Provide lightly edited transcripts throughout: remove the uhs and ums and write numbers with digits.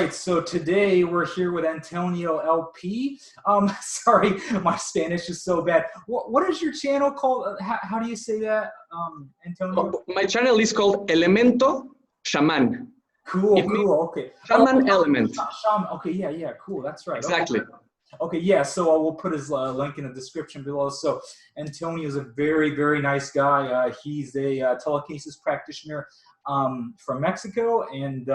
right, so today we're here with Antonio LP. Sorry, my Spanish is so bad. What is your channel called? How do you say that, Antonio? My channel is called Elemento Shaman. Cool, okay. Shaman Element. Shaman, okay, yeah, cool, that's right. Exactly. Okay, yeah, so we'll put his link in the description below. So Antonio is a very, very nice guy. He's a telekinesis practitioner from Mexico, and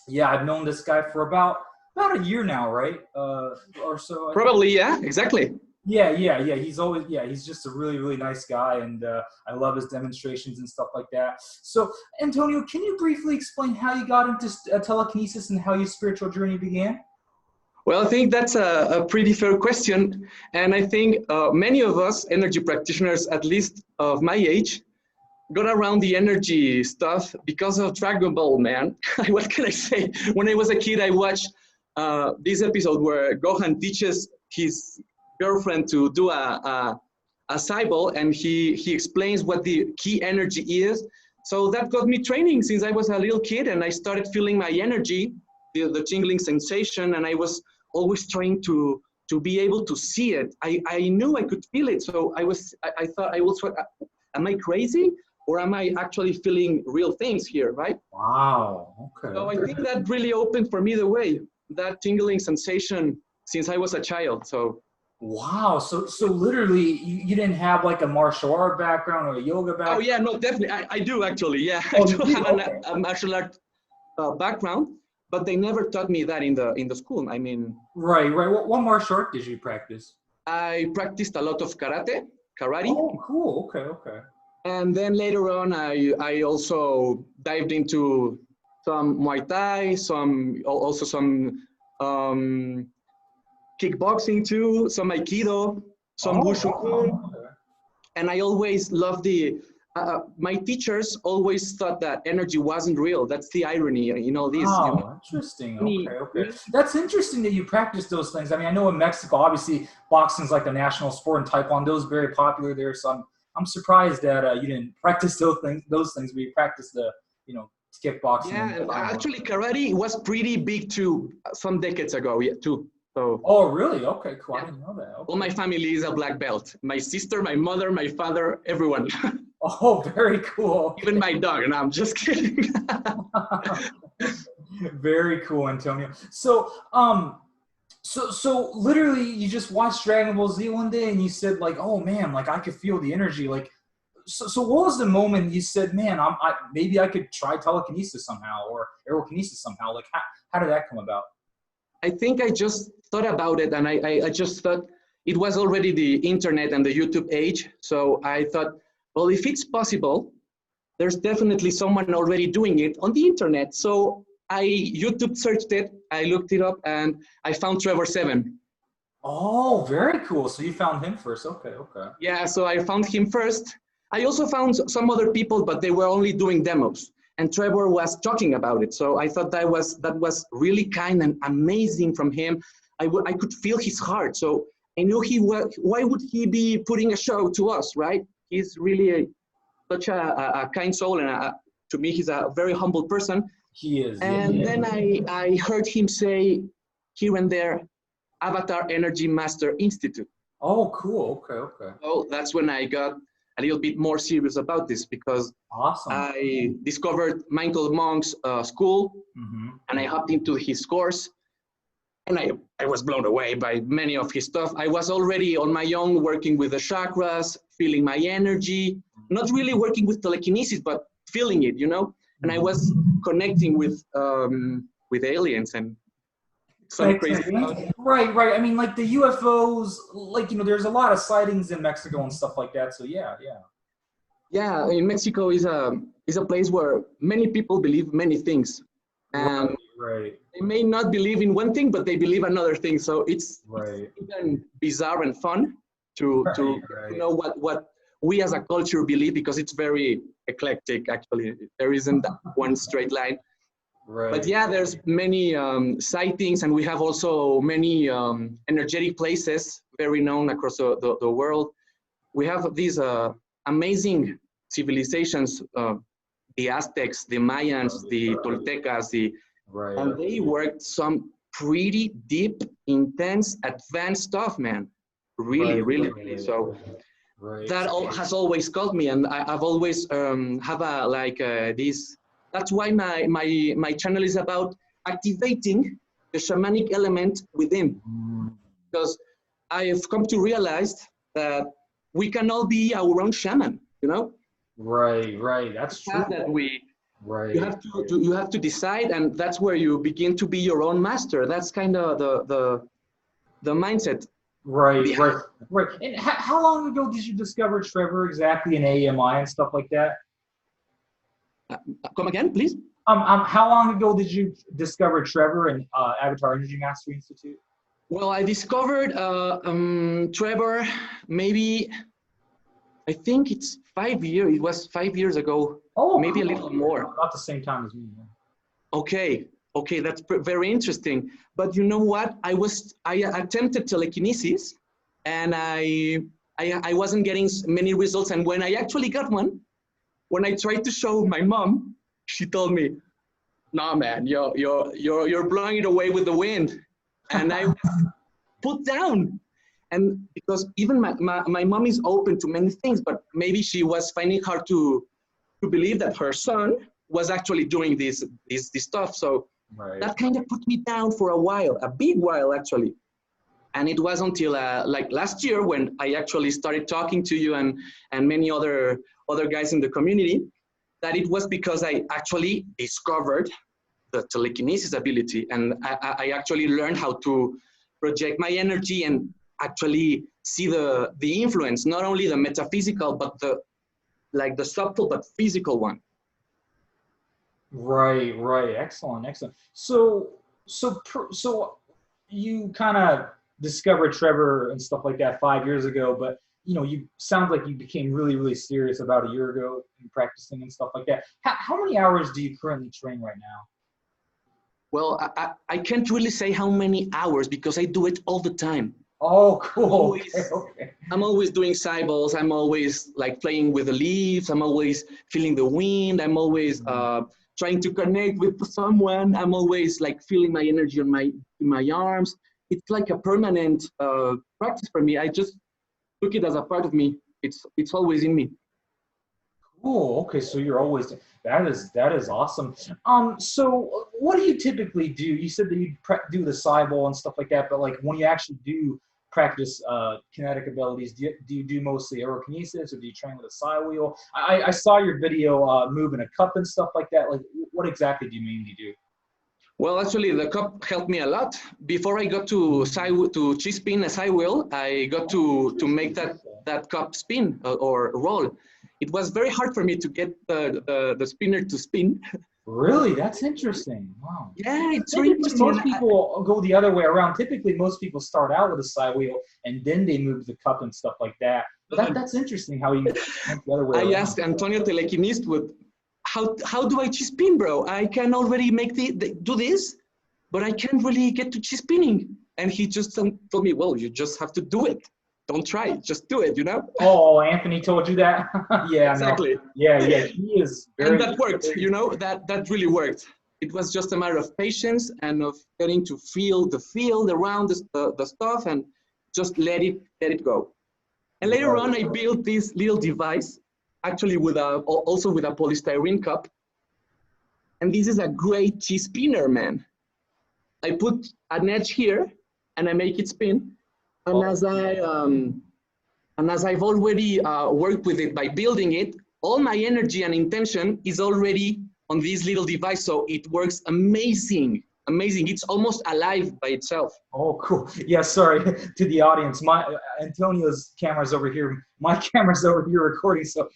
yeah, I've known this guy for about a year now, right? Or so. Probably, yeah, exactly. Yeah. He's just a really, really nice guy, and I love his demonstrations and stuff like that. So, Antonio, can you briefly explain how you got into telekinesis and how your spiritual journey began? Well, I think that's a pretty fair question, and I think many of us energy practitioners, at least of my age, got around the energy stuff because of Dragon Ball, man. What can I say? When I was a kid, I watched this episode where Gohan teaches his girlfriend to do a cycle, and he explains what the key energy is. So that got me training since I was a little kid, and I started feeling my energy, the tingling sensation, and I was always trying to be able to see it. I knew I could feel it, so I thought I was, am I crazy? Or am I actually feeling real things here, right? Wow, okay. So I think that really opened for me the way, that tingling sensation since I was a child, so. Wow, so literally you didn't have like a martial art background or a yoga background? Oh yeah, no, definitely, I do actually, yeah. I do have a martial art background, but they never taught me that in the school, I mean. Right. What martial art did you practice? I practiced a lot of karate. Oh, cool, okay. And then later on, I also dived into some Muay Thai, also some kickboxing too, some Aikido, some Wushu. Okay. And I always loved my teachers always thought that energy wasn't real. That's the irony, this. Interesting. Okay. That's interesting that you practice those things. I mean, I know in Mexico, obviously, boxing's like a national sport, and Taekwondo is very popular there. So I'm surprised that you didn't practice those things, but you practiced the, kickboxing. Yeah, actually, karate was pretty big too, some decades ago, too. So. Oh, really? Okay, cool. Yeah. I didn't know that. Okay. All my family is a black belt. My sister, my mother, my father, everyone. Oh, very cool. Even my dog. No, I'm just kidding. Very cool, Antonio. So, So literally, you just watched Dragon Ball Z one day, and you said, like, "Oh man, like I could feel the energy." Like, so what was the moment you said, "Man, maybe I could try telekinesis somehow or Aerokinesis somehow"? Like, how did that come about? I think I just thought about it, and I just thought it was already the internet and the YouTube age. So I thought, well, if it's possible, there's definitely someone already doing it on the internet. So I YouTube searched it, I looked it up, and I found Trevor 7. Oh, very cool. So you found him first. Okay. Yeah, so I found him first. I also found some other people, but they were only doing demos. And Trevor was talking about it. So I thought that was really kind and amazing from him. I could feel his heart. So I knew why would he be putting a show to us, right? He's really such a kind soul. And to me, he's a very humble person. He is. And then I heard him say here and there, Avatar Energy Master Institute. Oh, cool. Okay. So that's when I got a little bit more serious about this, because awesome. I discovered Michael Monk's school, and I hopped into his course, and I was blown away by many of his stuff. I was already on my own working with the chakras, feeling my energy, not really working with telekinesis, but feeling it, and I was connecting with aliens and some crazy stuff. Right. I mean, like the UFOs, like, there's a lot of sightings in Mexico and stuff like that. So yeah. Yeah, in Mexico is a place where many people believe many things. And right. They may not believe in one thing, but they believe another thing. So it's even bizarre and fun to know what we as a culture believe, because it's very eclectic, actually. There isn't one straight line. Right. But yeah, there's many sightings, and we have also many energetic places very known across the world. We have these amazing civilizations, the Aztecs, the Mayans, the Toltecas, the Right. And they worked some pretty deep, intense, advanced stuff, man. Really, Right, really, right, really. right, So right. that has always caught me, and I've always have a like this. That's why my channel is about activating the shamanic element within, because I've come to realize that we can all be our own shaman. You know, Right, right. That's true. that we Right. you have to decide, and that's where you begin to be your own master. That's kind of the mindset. Right, right, right. And how long ago did you discover Trevor exactly in AMI and stuff like that? Come again, please. How long ago did you discover Trevor and Avatar Energy Mastery Institute? Well, I discovered Trevor maybe, I think it's 5 years. It was 5 years ago. Oh, maybe cool. A little more. About the same time as me. Yeah. Okay, that's very interesting. But you know what? I attempted telekinesis, and I wasn't getting many results. And when I actually got one, when I tried to show my mom, she told me, "No, man, you're blowing it away with the wind." And I was put down. And because even my mom is open to many things, but maybe she was finding hard to believe that her son was actually doing this stuff. So that kind of put me down for a while, a big while actually. And it was until like last year when I actually started talking to you and many other guys in the community, that it was because I actually discovered the telekinesis ability, and I actually learned how to project my energy and actually see the influence, not only the metaphysical, but the subtle but physical one. Right, right. Excellent, excellent. So you kind of discovered Trevor and stuff like that 5 years ago, but you sound like you became really, really serious about a year ago in practicing and stuff like that. How many hours do you currently train right now? Well, I can't really say how many hours because I do it all the time. Oh, cool. Okay. I'm always doing cycles. I'm always like playing with the leaves. I'm always feeling the wind. I'm always trying to connect with someone. I'm always like feeling my energy on my arms. It's like a permanent practice for me. I just took it as a part of me. It's always in me. Cool. Okay, so you're always that is awesome. So what do you typically do? You said that you do the cycle and stuff like that, but like when you actually do practice kinetic abilities, do you do mostly Aerokinesis, or do you train with a psi wheel? I saw your video moving a cup and stuff like that. Like, what exactly do you mainly do? Well, actually, the cup helped me a lot. Before I got to spin a psi wheel, I got to make that cup spin or roll. It was very hard for me to get the spinner to spin. Really? That's interesting. Wow. Yeah, it's really interesting. Most people go the other way around. Typically, most people start out with a psi wheel and then they move the cup and stuff like that. But that's interesting how you went the other way around. I asked Antonio Telekinesis, how do I spin, bro? I can already do this, but I can't really get to spinning. And he just told me, well, you just have to do it. Don't try, just do it, Oh, Anthony told you that? Yeah, exactly. No. Yeah, he is very... And that worked, that really worked. It was just a matter of patience and of getting to feel the field around the stuff and just let it go. And later on, I built this little device, actually also with a polystyrene cup. And this is a great cheese spinner, man. I put an edge here and I make it spin. And as I've already worked with it by building it, all my energy and intention is already on this little device. So it works amazing. It's almost alive by itself. Oh, cool. Yeah, sorry to the audience. Antonio's camera's over here. My camera's over here recording. So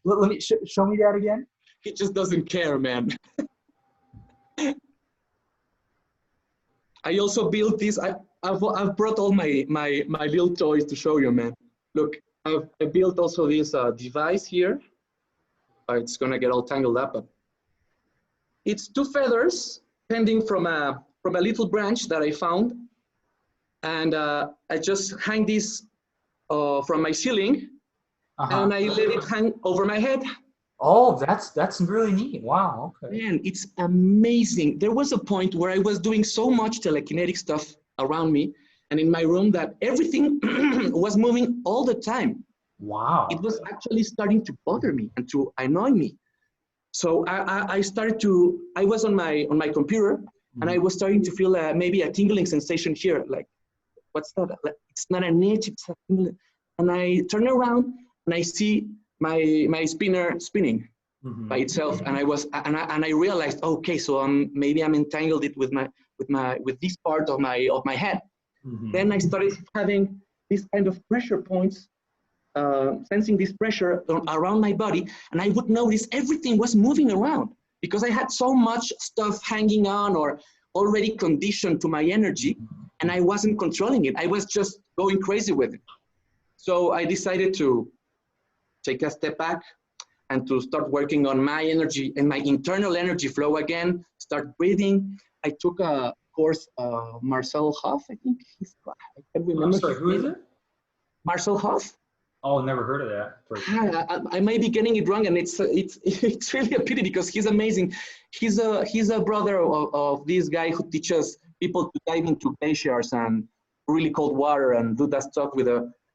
let me show me that again. He just doesn't care, man. I also built this. I've brought all my little toys to show you, man. Look, I built also this device here. It's gonna get all tangled up, but it's 2 feathers pending from a little branch that I found, and I just hang this from my ceiling, and I let it hang over my head. Oh, that's really neat. Wow. Okay. Man, it's amazing. There was a point where I was doing so much telekinetic stuff around me and in my room that everything was moving all the time. It Wow. was actually starting to bother me and to annoy me. So I started to, I was on my computer and I was starting to feel maybe a tingling sensation here. Like, what's that? Like, it's not an itch, it's a tingling. And I turn around and I see my spinner spinning by itself. And I realized, okay, so maybe I'm entangled it with this part of my head. Then I started having this kind of pressure points, sensing this pressure around my body, and I would notice everything was moving around because I had so much stuff hanging on or already conditioned to my energy, and I wasn't controlling it. I was just going crazy with it. So I decided to take a step back and to start working on my energy and my internal energy flow again, start breathing. I took a course, Marcel Hoff, I think I can't remember. I'm sorry, who is it? Marcel Hoff. Oh, never heard of that. I may be getting it wrong, and it's really a pity because he's amazing. He's a brother of this guy who teaches people to dive into glaciers and really cold water and do that stuff with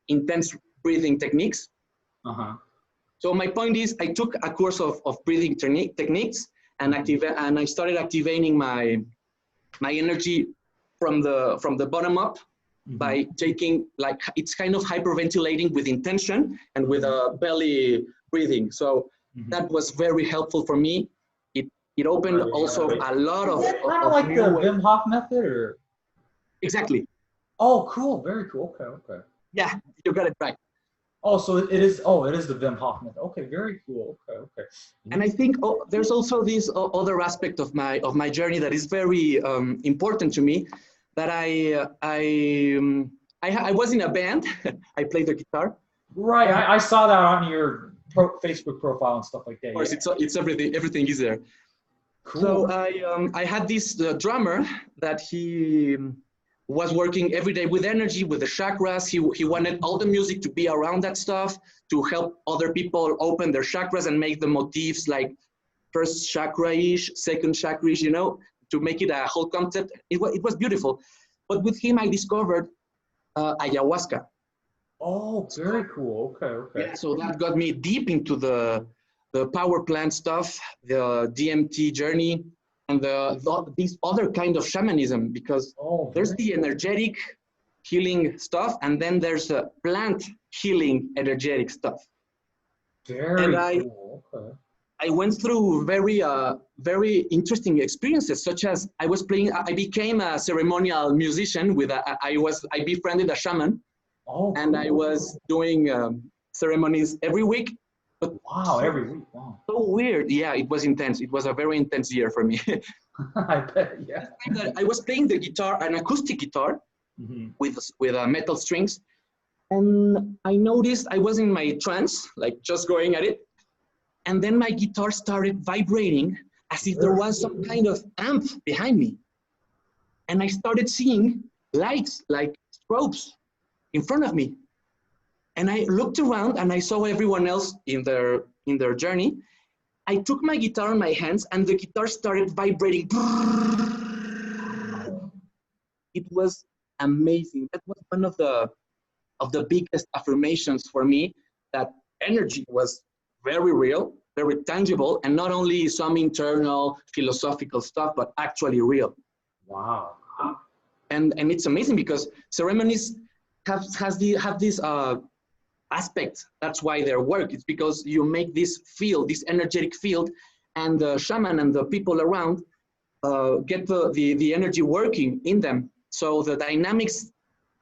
intense breathing techniques. So my point is, I took a course of breathing techniques and I started activating my energy from the bottom up. By taking, like, it's kind of hyperventilating with intention and with a belly breathing. So that was very helpful for me. It opened also a lot of kind of like the Wim Hof method, or? Exactly. Oh, cool. Very cool. Okay. Yeah, you got it right. Oh, so it is. Oh, it is the Wim Hof method. Okay, very cool. Okay. And I think there's also this other aspect of my journey that is very important to me. That I was in a band. I played the guitar. Right, I saw that on your Facebook profile and stuff like that. Of course, it's everything. Everything is there. Cool. So I had this drummer that he was working every day with energy, with the chakras. He wanted all the music to be around that stuff to help other people open their chakras and make the motifs like first chakra-ish, second chakra-ish, to make it a whole concept. It was beautiful. But with him, I discovered ayahuasca. Oh, very cool. Okay. Yeah, so that got me deep into the power plant stuff, the DMT journey, and this other kind of shamanism, because there's the energetic healing stuff, and then there's a plant healing energetic stuff. Very cool. Okay. I went through very interesting experiences, such as I became a ceremonial musician I befriended a shaman, and I was doing ceremonies every week. But wow, every week, wow. So weird. Yeah, it was intense. It was a very intense year for me. I bet, yeah. I was playing the guitar, an acoustic guitar, with metal strings, and I noticed I was in my trance, like just going at it. And then my guitar started vibrating as if there was some kind of amp behind me. And I started seeing lights, like strobes, in front of me. And I looked around and I saw everyone else in their journey. I took my guitar in my hands and the guitar started vibrating. It was amazing. That was one of the biggest affirmations for me, that energy was very real, very tangible, and not only some internal philosophical stuff, but actually real. Wow. And it's amazing because ceremonies have this aspect. That's why they work. It's because you make this field, this energetic field, and the shaman and the people around get the energy working in them. So the dynamics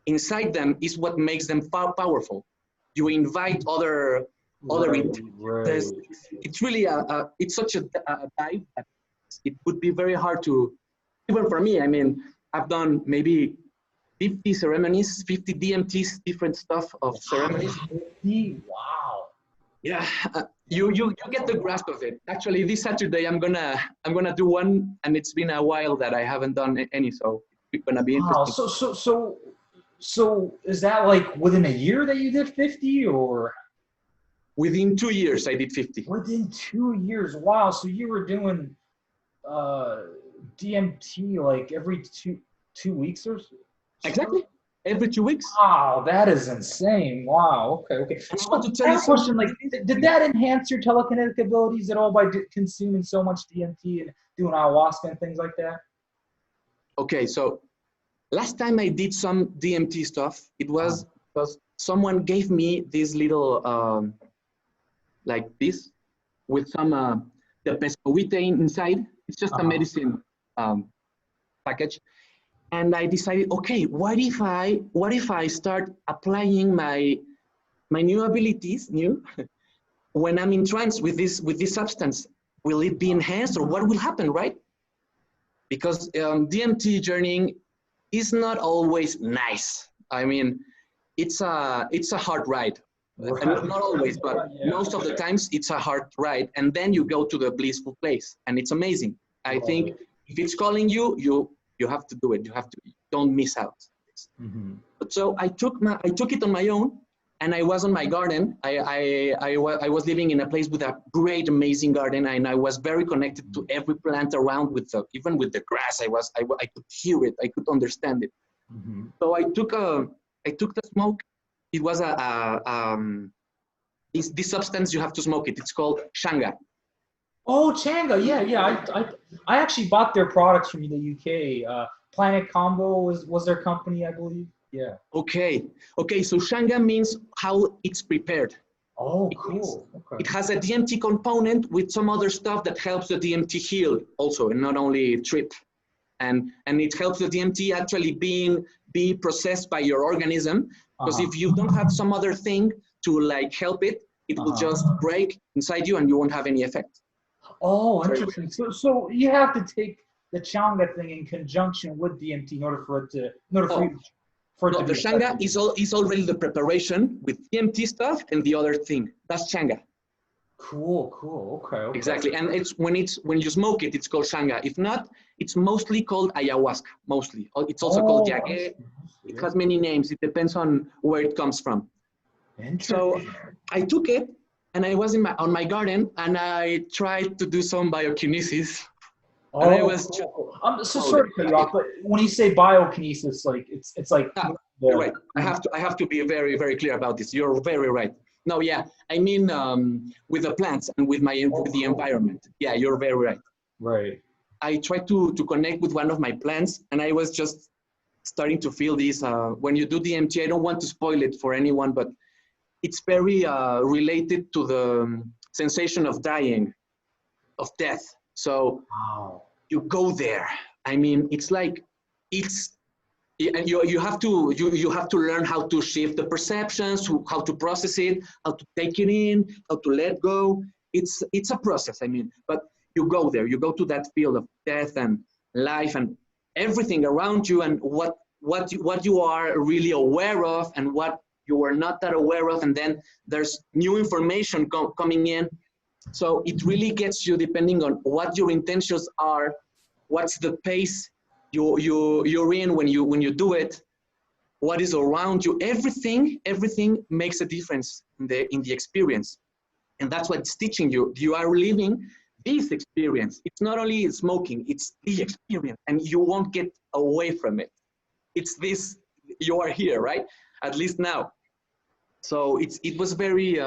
inside them is what makes them powerful. You invite other right. It's really it's such a dive that it would be very hard to, even for me. I mean, I've done maybe 50 ceremonies, 50 DMTs, different stuff of ceremonies. 50? Wow. Yeah, you get the grasp of it. Actually, this Saturday I'm gonna do one, and it's been a while that I haven't done any, so it's gonna be interesting. So is that like within a year that you did 50, or? Within 2 years, I did 50. Within 2 years, wow! So you were doing DMT like every two weeks or so? Exactly. Every 2 weeks. Wow, that is insane. Wow. Okay. And I So want to tell I you have a question. something. Like, did that enhance your telekinetic abilities at all by consuming so much DMT and doing ayahuasca and things like that? Okay, so last time I did some DMT stuff, it was because someone gave me this little, like this, with some the pescoite inside. It's just a medicine package. And I decided, okay, what if I start applying my new abilities, when I'm in trance with this substance? Will it be enhanced, or what will happen, right? Because DMT journeying is not always nice. I mean, it's a hard ride. I mean, not always, but most of the times it's a hard ride. And then you go to the blissful place, and it's amazing. I think if it's calling you, you have to do it. You have to. Don't miss out. But so I took it on my own, and I was on my garden. I was living in a place with a great, amazing garden, and I was very connected to every plant around. Even with the grass, I could hear it. I could understand it. So I took the smoke. It was this substance, you have to smoke it. It's called Shanga. Oh, Changa, yeah. I actually bought their products from the UK. Planet Combo was their company, I believe. Yeah. Okay. So Shanga means how it's prepared. Oh, cool. Okay. It has a DMT component with some other stuff that helps the DMT heal also, and not only trip. And it helps the DMT actually be processed by your organism. Because if you don't have some other thing to like help it, it will just break inside you and you won't have any effect. Oh, interesting. So you have to take the Changa thing in conjunction with DMT in order for it to, the Shanga is already the preparation with DMT stuff and the other thing. That's Shanga. Cool. Okay. Exactly, and it's when you smoke it, it's called Shanga. If not, it's mostly called ayahuasca. Mostly, it's also called yague. It has many names. It depends on where it comes from. So I took it, and I was on my garden, and I tried to do some biokinesis. And I was. I'm so sorry to cut you off, but when you say biokinesis, like it's like. You're right. I have to be very, very clear about this. You're very right. No, yeah, I mean with the plants and with the environment. Yeah, you're very right. Right. I tried to connect with one of my plants, and I was just starting to feel this. When you do DMT, I don't want to spoil it for anyone, but it's very related to the sensation of dying, of death. So you go there. I mean, it's like and you have to learn how to shift the perceptions, how to process it, how to take it in, how to let go. It's a process. I mean, but you go there. You go to that field of death and life and everything around you, and what you are really aware of and what you are not that aware of, and then there's new information coming in. So it really gets you, depending on what your intentions are, what's the pace you're in when you do it, what is around you. Everything makes a difference in the experience, and that's what it's teaching you. You are living this experience. It's not only smoking; it's the experience, and you won't get away from it. It's this. You are here, right? At least now. So it was very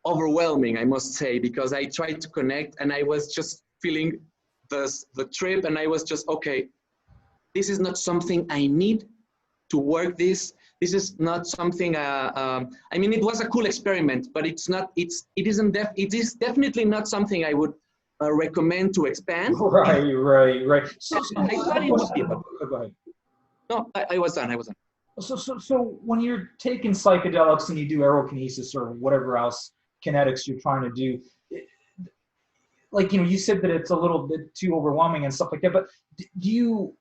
overwhelming, I must say, because I tried to connect, and I was just feeling the trip, and I was just, okay, this is not something I need to work this. This is not something, I mean, it was a cool experiment, but it is definitely not something I would recommend to expand. Right. So I thought it would be, but Go ahead. no, I was done. So when you're taking psychedelics and you do Aerokinesis or whatever else kinetics you're trying to do, like, you said that it's a little bit too overwhelming and stuff like that, but do you,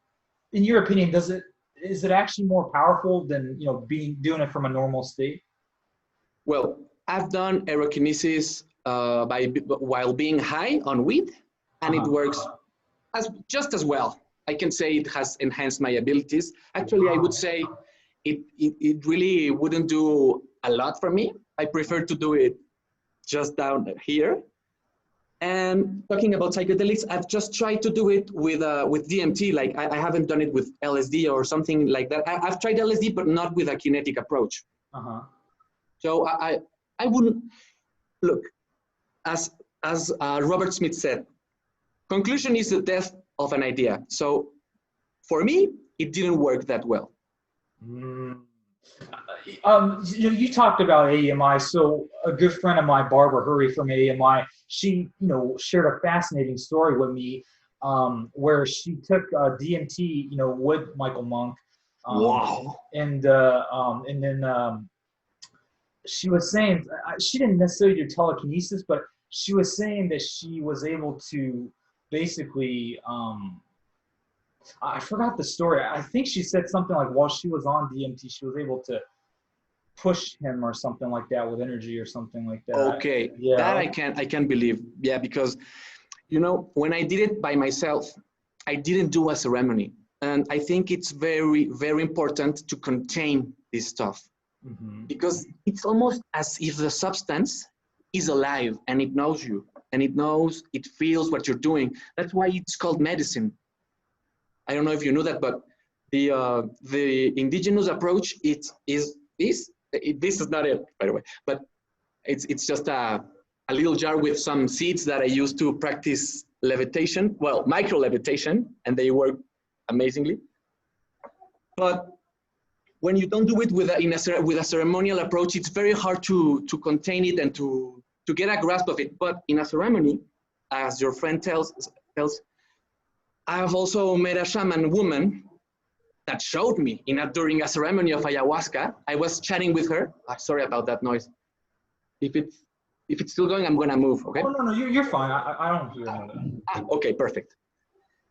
in your opinion, is it actually more powerful than, doing it from a normal state? Well, I've done Aerokinesis while being high on weed, and it works just as well. I can say it has enhanced my abilities. Actually, I would say it really wouldn't do a lot for me. I prefer to do it just down here. And talking about psychedelics, I've just tried to do it with DMT. Like I haven't done it with LSD or something like that. I've tried LSD, but not with a kinetic approach. So I wouldn't look, as Robert Smith said, conclusion is the death of an idea. So for me, it didn't work that well. You talked about AMI. So a good friend of mine, Barbara Hurry from AMI, she shared a fascinating story with me, where she took DMT, with Michael Monk. Wow. And then she was saying she didn't necessarily do telekinesis, but she was saying that she was able to basically. I forgot the story. I think she said something like while she was on DMT, she was able to push him or something like that with energy or something like that. Okay, yeah. That I can't believe. Yeah, because when I did it by myself, I didn't do a ceremony, and I think it's very, very important to contain this stuff, because it's almost as if the substance is alive and it knows you, and it feels what you're doing. That's why it's called medicine. I don't know if you know that, but the indigenous approach, this is not it, by the way, but it's just a little jar with some seeds that I use to practice levitation, well, micro levitation, and they work amazingly. But when you don't do it with a ceremonial approach, it's very hard to contain it and to get a grasp of it. But in a ceremony, as your friend tells, I have also met a shaman woman that showed me during a ceremony of ayahuasca. I was chatting with her. Sorry about that noise. If it's still going, I'm gonna move. Okay. Oh, no, you're fine. I don't hear that. Okay, perfect.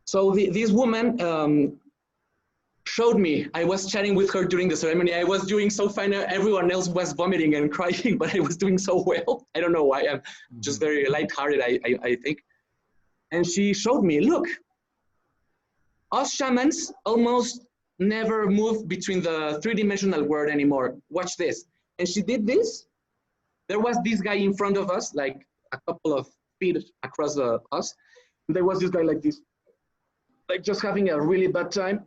So this woman showed me. I was chatting with her during the ceremony. I was doing so fine. Everyone else was vomiting and crying, but I was doing so well. I don't know why. I'm just very lighthearted, I think. And she showed me, look, us shamans almost never move between the three-dimensional world anymore. Watch this. And she did this. There was this guy in front of us, like a couple of feet across us. And there was this guy like this, like just having a really bad time.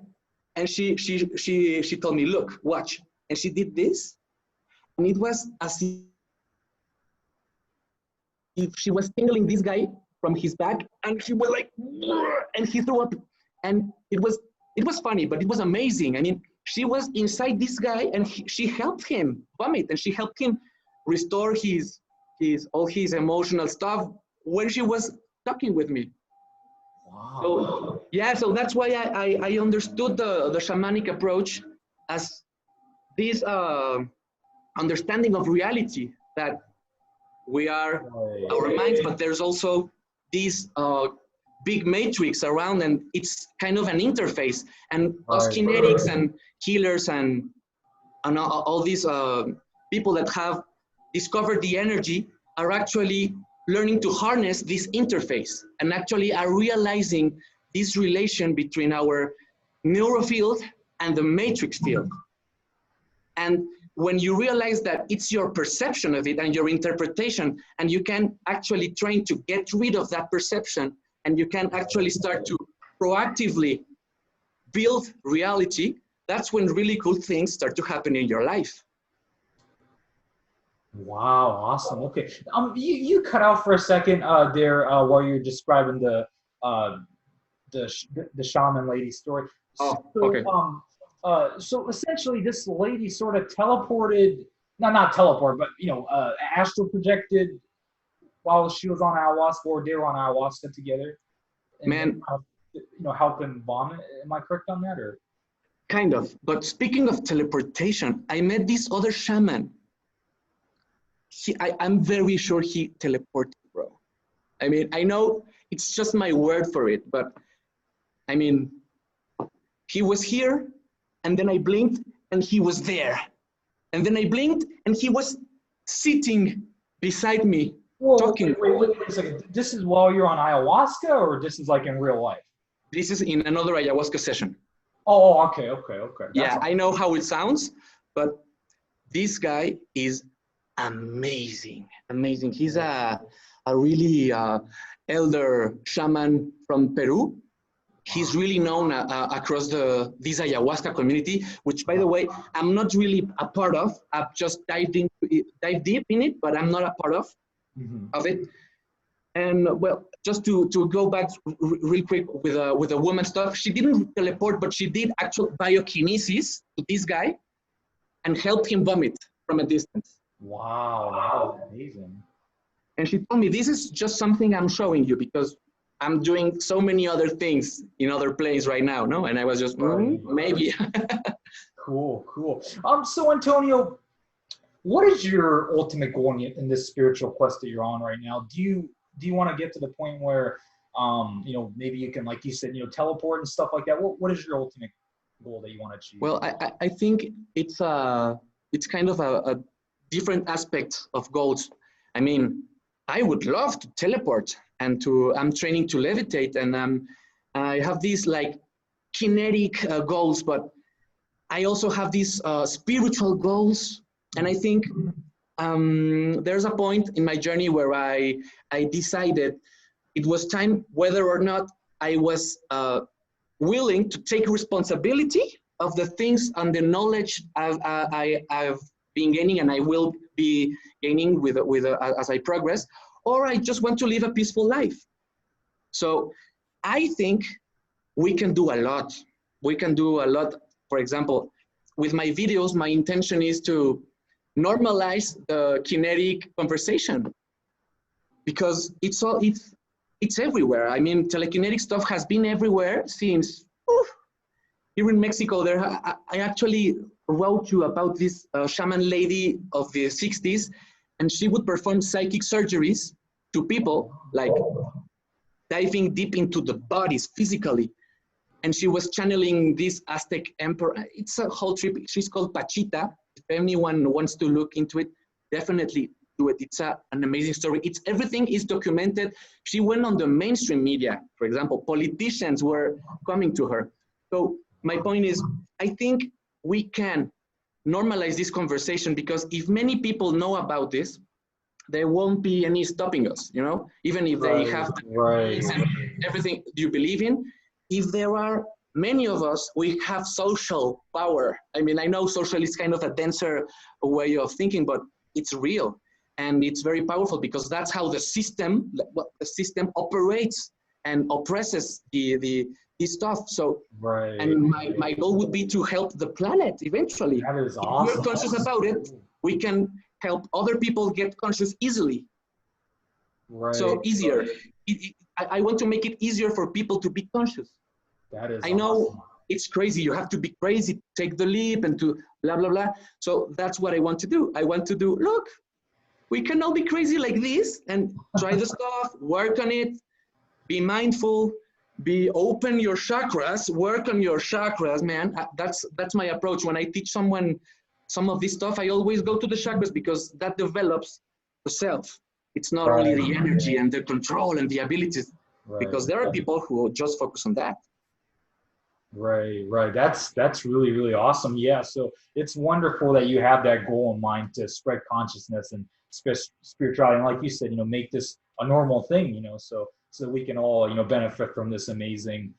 And she told me, look, watch. And she did this. And it was as if she was tingling this guy from his back. And she was like, and he threw up. And it was funny, but it was amazing. I mean, she was inside this guy, and she helped him vomit, and she helped him restore all his emotional stuff when she was talking with me. Wow. So yeah, so that's why I understood the shamanic approach as this understanding of reality, that we are our minds, but there's also this big matrix around, and it's kind of an interface. And us kinetics and healers and all these people that have discovered the energy are actually learning to harness this interface, and actually are realizing this relation between our neurofield and the matrix field. And when you realize that it's your perception of it and your interpretation, and you can actually train to get rid of that perception, and you can actually start to proactively build reality, that's when really cool things start to happen in your life. Wow, awesome. Okay, you cut out for a second there while you're describing the shaman lady story. Oh, so, okay. So essentially, this lady sort of teleported, not teleported, but astral projected while she was on ayahuasca, or they were on ayahuasca together. And man, helping vomit. Am I correct on that, or? Kind of. But speaking of teleportation, I met this other shaman. I'm very sure he teleported, bro. I mean, I know it's just my word for it, but I mean, he was here, and then I blinked, and he was there. And then I blinked, and he was sitting beside me, talking. Wait a second. This is while you're on ayahuasca, or this is like in real life? This is in another ayahuasca session. Oh, okay. Yeah, I know how it sounds, but this guy is amazing, amazing. He's a really elder shaman from Peru. He's really known across this ayahuasca community, which, by the way, I'm not really a part of. I've just dive deep in it, but I'm not a part of it. And well, just to go back real quick with the woman stuff, she didn't teleport, but she did actual biokinesis to this guy and helped him vomit from a distance. Wow, that was amazing. And she told me, this is just something I'm showing you because I'm doing so many other things in other planes right now, no? And I was just, maybe. Cool, cool. So Antonio, what is your ultimate goal in this spiritual quest that you're on right now? Do you want to get to the point where, you know, maybe you can, like you said, you know, teleport and stuff like that? What is your ultimate goal that you want to achieve? Well, I think it's kind of a different aspect of goals. I mean, I would love to teleport and I'm training to levitate, and I have these like kinetic goals, but I also have these spiritual goals. And I think there's a point in my journey where I decided it was time, whether or not I was willing to take responsibility of the things and the knowledge I've been gaining and I will be gaining as I progress, or I just want to live a peaceful life. So I think we can do a lot. We can do a lot. For example, with my videos, my intention is to normalize the kinetic conversation because it's everywhere. I mean, telekinetic stuff has been everywhere since here in Mexico. I actually wrote you about this shaman lady of the 60s, and she would perform psychic surgeries to people, like diving deep into the bodies physically. And she was channeling this Aztec emperor. It's a whole trip. She's called Pachita. If anyone wants to look into it, definitely do it. It's an amazing story. Everything is documented. She went on the mainstream media. For example, politicians were coming to her. So my point is, I think we can normalize this conversation, because if many people know about this, there won't be any stopping us, you know, even if they have everything you believe in. If there are many of us, we have social power. I mean, I know social is kind of a denser way of thinking, but it's real. And it's very powerful because that's how the system operates and oppresses the stuff. So, and my goal would be to help the planet eventually. That is awesome. If we're conscious about it, we can help other people get conscious easily. So easier. I want to make it easier for people to be conscious. That is I know awesome. It's crazy. You have to be crazy to take the leap and to blah, blah, blah. So that's what I want to do. I want to do, look, we can all be crazy like this and try the stuff, work on it, be mindful, be open your chakras, work on your chakras, man. That's my approach. When I teach someone some of this stuff, I always go to the chakras because that develops the self. It's not only the energy and the control and the abilities, because there are people who just focus on that. Right. That's really, really awesome. Yeah. So it's wonderful that you have that goal in mind to spread consciousness and spirituality. And like you said, you know, make this a normal thing, you know, so we can all, you know, benefit from this amazing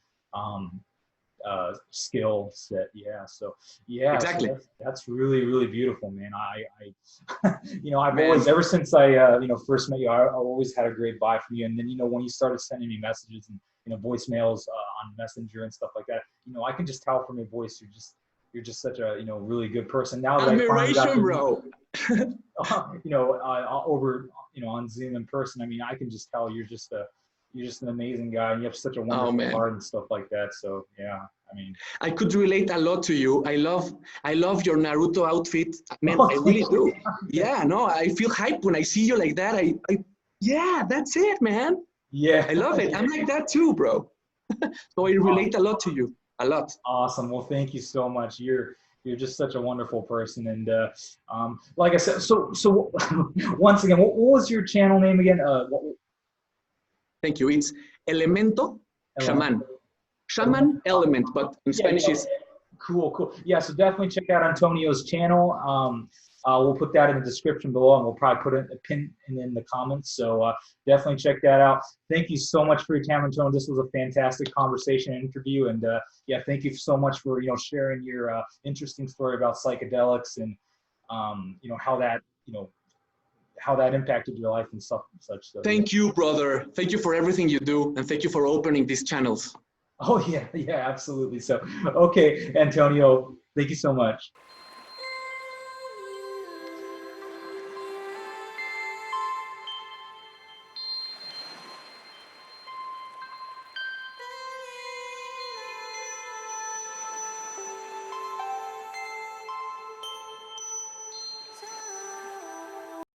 skill set. Yeah. So yeah, exactly. So that's really, really beautiful, man. I you know, I've always, ever since I, you know, first met you, I always had a great vibe from you. And then, you know, when you started sending me messages and, you know, voicemails on Messenger and stuff like that, you know, I can just tell from your voice, you're just such a, you know, really good person. Now that admiration, bro. You know, over, you know, on Zoom in person, I mean, I can just tell you're just an amazing guy, and you have such a wonderful heart and stuff like that. So yeah, I mean, I could relate a lot to you. I love your Naruto outfit, man. I really do. Yeah, no, I feel hype when I see you like that. Yeah, that's it, man. Yeah, I love it. I'm like that too, bro. So I relate a lot to you, a lot. Awesome. Well, thank you so much. You're just such a wonderful person. And like I said, so once again, what was your channel name again? Thank you. It's Elemento Shaman. Shaman Element, but in Spanish is... Cool. Yeah, so definitely check out Antonio's channel. We'll put that in the description below, and we'll probably put a pin in the comments. So definitely check that out. Thank you so much for your time, Antonio. This was a fantastic conversation and interview. And yeah, thank you so much for sharing your interesting story about psychedelics and how that impacted your life and stuff and such. So, thank you, brother. Thank you for everything you do, and thank you for opening these channels. Oh yeah, absolutely. So okay, Antonio, thank you so much.